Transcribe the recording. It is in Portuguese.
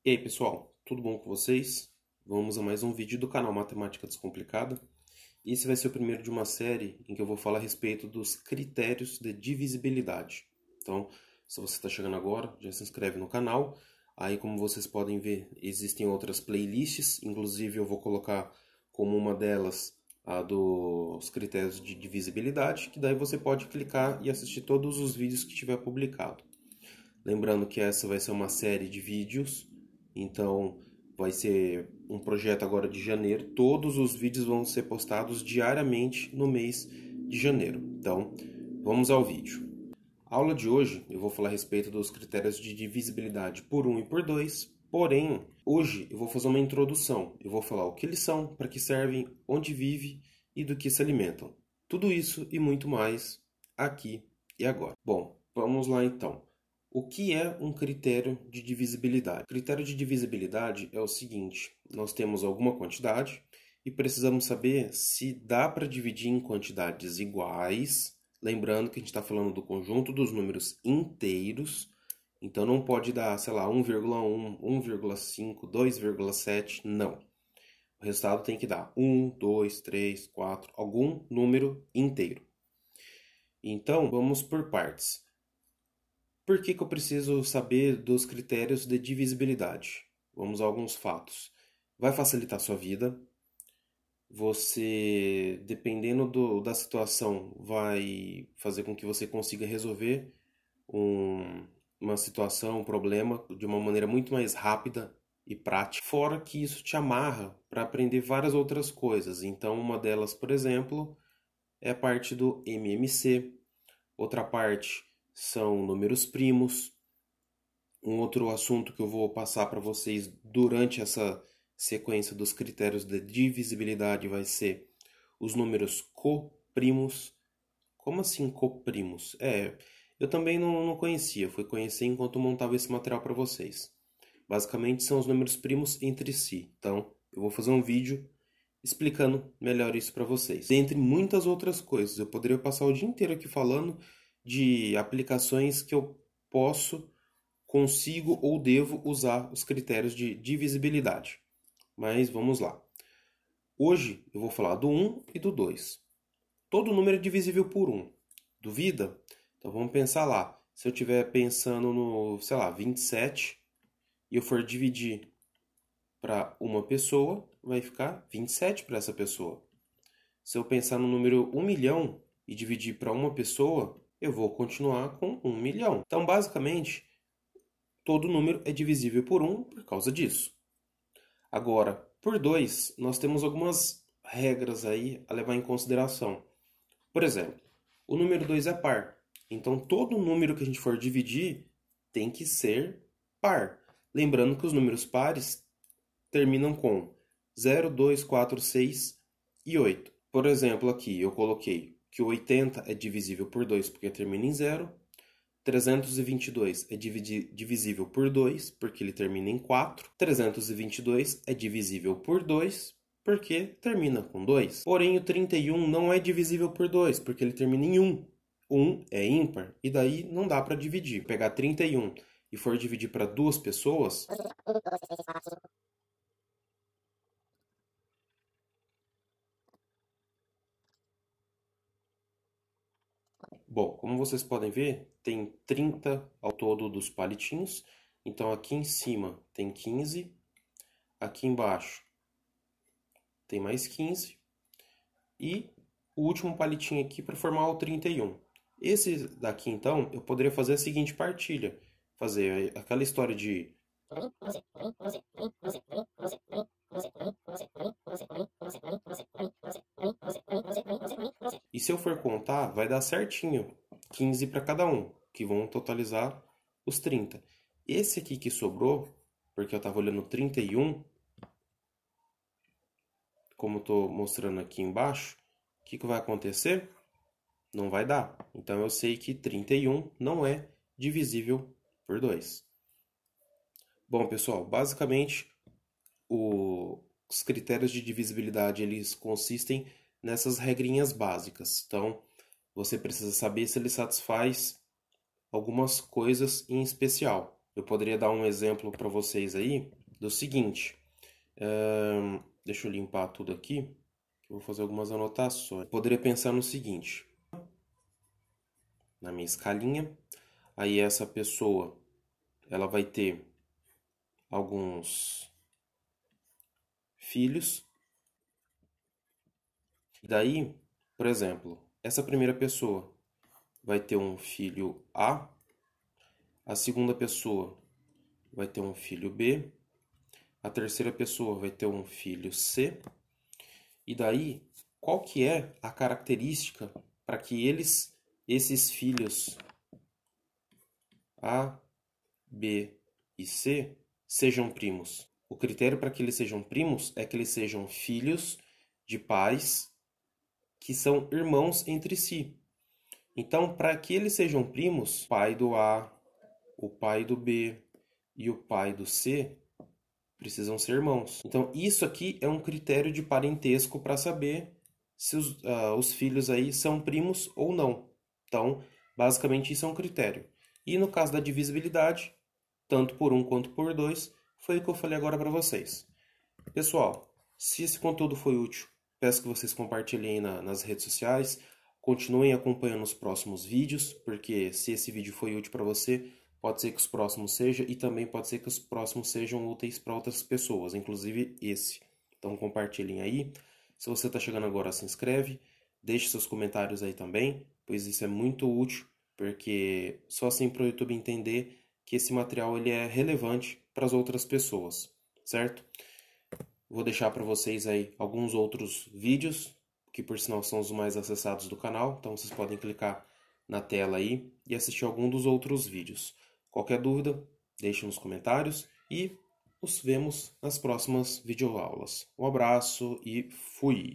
E aí, pessoal, tudo bom com vocês? Vamos a mais um vídeo do canal Matemática Descomplicada. Esse vai ser o primeiro de uma série em que eu vou falar a respeito dos critérios de divisibilidade. Então, se você está chegando agora, já se inscreve no canal. Aí, como vocês podem ver, existem outras playlists. Inclusive, eu vou colocar como uma delas a dos critérios de divisibilidade, que daí você pode clicar e assistir todos os vídeos que tiver publicado. Lembrando que essa vai ser uma série de vídeos. Então, vai ser um projeto agora de janeiro. Todos os vídeos vão ser postados diariamente no mês de janeiro. Então, vamos ao vídeo. A aula de hoje eu vou falar a respeito dos critérios de divisibilidade por 1 e por 2. Porém, hoje eu vou fazer uma introdução. Eu vou falar o que eles são, para que servem, onde vivem e do que se alimentam. Tudo isso e muito mais aqui e agora. Bom, vamos lá então. O que é um critério de divisibilidade? O critério de divisibilidade é o seguinte: nós temos alguma quantidade e precisamos saber se dá para dividir em quantidades iguais. Lembrando que a gente está falando do conjunto dos números inteiros, então não pode dar, sei lá, 1,1, 1,5, 2,7, não. O resultado tem que dar 1, 2, 3, 4, algum número inteiro. Então, vamos por partes. Por que eu preciso saber dos critérios de divisibilidade? Vamos a alguns fatos. Vai facilitar a sua vida. Você, dependendo da situação, vai fazer com que você consiga resolver uma situação, um problema, de uma maneira muito mais rápida e prática. Fora que isso te amarra para aprender várias outras coisas. Então, uma delas, por exemplo, é a parte do MMC. Outra parte são números primos. Um outro assunto que eu vou passar para vocês durante essa sequência dos critérios de divisibilidade vai ser os números coprimos. Como assim coprimos? Eu também não conhecia, fui conhecer enquanto montava esse material para vocês. Basicamente são os números primos entre si. Então, eu vou fazer um vídeo explicando melhor isso para vocês. Dentre muitas outras coisas, eu poderia passar o dia inteiro aqui falando de aplicações que eu consigo ou devo usar os critérios de divisibilidade. Mas vamos lá. Hoje eu vou falar do 1 e do 2. Todo número é divisível por 1. Duvida? Então vamos pensar lá. Se eu estiver pensando no, sei lá, 27 e eu for dividir para uma pessoa, vai ficar 27 para essa pessoa. Se eu pensar no número 1 milhão e dividir para uma pessoa, eu vou continuar com 1 milhão. Então, basicamente, todo número é divisível por 1 por causa disso. Agora, por 2, nós temos algumas regras aí a levar em consideração. Por exemplo, o número 2 é par. Então, todo número que a gente for dividir tem que ser par. Lembrando que os números pares terminam com 0, 2, 4, 6 e 8. Por exemplo, aqui eu coloquei que o 80 é divisível por 2 porque termina em 0. 322 é divisível por 2 porque ele termina em 4. 322 é divisível por 2 porque termina com 2. Porém, o 31 não é divisível por 2 porque ele termina em 1. 1 é ímpar e daí não dá para dividir. Pegar 31 e for dividir para duas pessoas, bom, como vocês podem ver, tem 30 ao todo dos palitinhos. Então aqui em cima tem 15, aqui embaixo tem mais 15 e o último palitinho aqui para formar o 31. Esse daqui então eu poderia fazer a seguinte partilha, fazer aquela história de e se eu for contar, vai dar certinho 15 para cada um, que vão totalizar os 30. Esse aqui que sobrou, porque eu estava olhando 31, como eu estou mostrando aqui embaixo, o que vai acontecer? Não vai dar. Então eu sei que 31 não é divisível por 2. Bom, pessoal, basicamente os critérios de divisibilidade eles consistem nessas regrinhas básicas. Então, você precisa saber se ele satisfaz algumas coisas em especial. Eu poderia dar um exemplo para vocês aí. do seguinte. Deixa eu limpar tudo aqui, que eu vou fazer algumas anotações. Eu poderia pensar no seguinte, na minha escalinha, aí essa pessoa, ela vai ter alguns filhos. E daí, por exemplo, essa primeira pessoa vai ter um filho A, a segunda pessoa vai ter um filho B, a terceira pessoa vai ter um filho C. E daí, qual que é a característica para que esses filhos A, B e C sejam primos? O critério para que eles sejam primos é que eles sejam filhos de pais que são irmãos entre si. Então, para que eles sejam primos, o pai do A, o pai do B e o pai do C precisam ser irmãos. Então, isso aqui é um critério de parentesco para saber se os filhos aí são primos ou não. Então, basicamente, isso é um critério. E no caso da divisibilidade, tanto por 1 quanto por 2, foi o que eu falei agora para vocês. Pessoal, se esse conteúdo foi útil, peço que vocês compartilhem nas redes sociais, continuem acompanhando os próximos vídeos, porque se esse vídeo foi útil para você, pode ser que os próximos sejam, e também pode ser que os próximos sejam úteis para outras pessoas, inclusive esse. Então compartilhem aí. Se você está chegando agora, se inscreve, deixe seus comentários aí também, pois isso é muito útil, porque só assim para o YouTube entender que esse material ele é relevante para as outras pessoas, certo? Vou deixar para vocês aí alguns outros vídeos, que por sinal são os mais acessados do canal, então vocês podem clicar na tela aí e assistir algum dos outros vídeos. Qualquer dúvida, deixe nos comentários e nos vemos nas próximas videoaulas. Um abraço e fui!